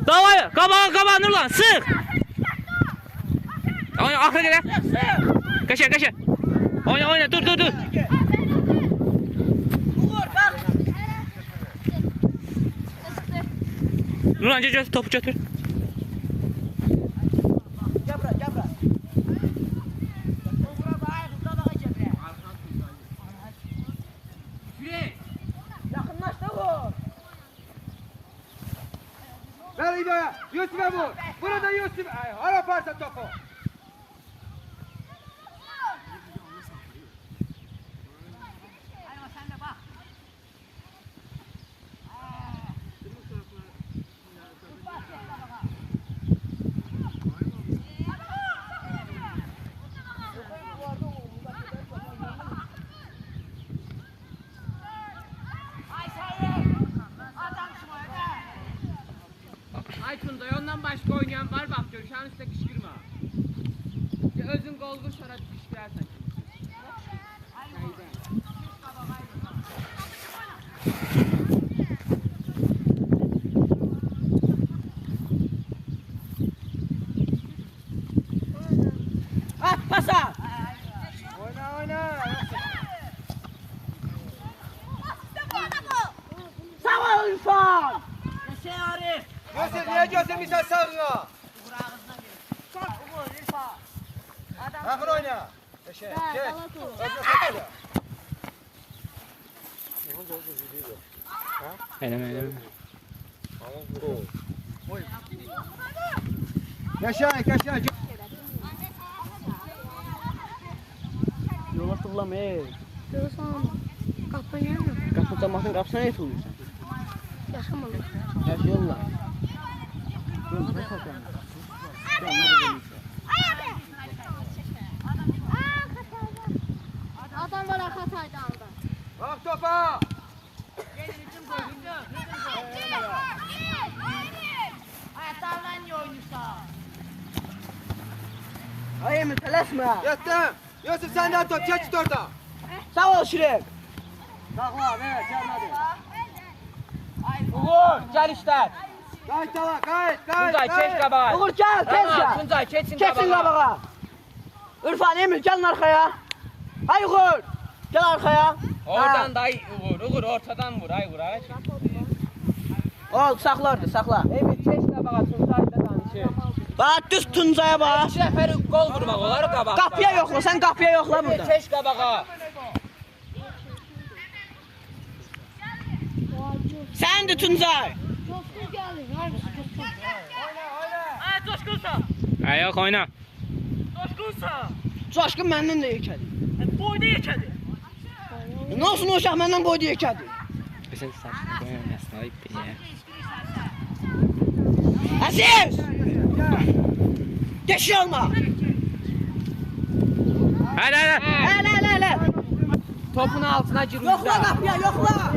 Davay, qabağa Nurlan, sıx. Oyna, axıra gələ. Qəşə. Oyna, dur. Nurlan, götür, topu götür. Gel. Yakınlaş da vur. Ver İdo'ya. Yusuf'a vur. Burada Yusuf. Ara parça topu. Aytunda ondan başka oynayan var bak Gülşah'ın üstte kışkırma. Ya özün gol vur sonra kışkırarsan. At pasa. Oyna. Sağ ol İrfan. Yaşa Arif. Yusuf niye göstermişsen sağına? Akın oyna. Geç. Eləmə. Yaşa. Yola tıklam Görürsən, qapı yanır. Kapı cəmatın qapısına yetulursan. Yaşamalı. Yaşayırlar. Adam var Hatay'da aldı. Bak topa. Ay Emir tələsmə. Yettim. Yusuf senden top. Geç orada. Sağ ol Şirek. Sakla. Ver. Gelmedi. Uğur, gel işler. Kayıt tava. Kayıt. Tuncay, keç qabağa. Uğur gel, tez gel. Tuncay, keçsin Keçin qabağa. qabağa. İrfan, Emir gelin arkaya. Hay Uğur. Gel arkaya. Oradan da Uğur, ortadan vur, ay vur, ay. Ol, sakla. Emir, keç qabağa, Tuncay'da danışır. Bak düz Tuncay'a bak. İki nəfəri gol vurmaq olar qabağa. Kapıya yoxla, sen kapıya yoxla Emir, burada. keç qabağa. Sen de Tuncay. Coşkun gəlir. Hangisi coşkun? Ayaq oyna. Coşkun məndən də yekədir. Boyda yekədir. Ne olsun o uşaq məndən boyda yekədir. Sən saçma qoyamazsan, ayıb bir ya. Aziz! Geç olma. Hələ. Hele. Topun altına gir. Yoxla kapıya, yoxla.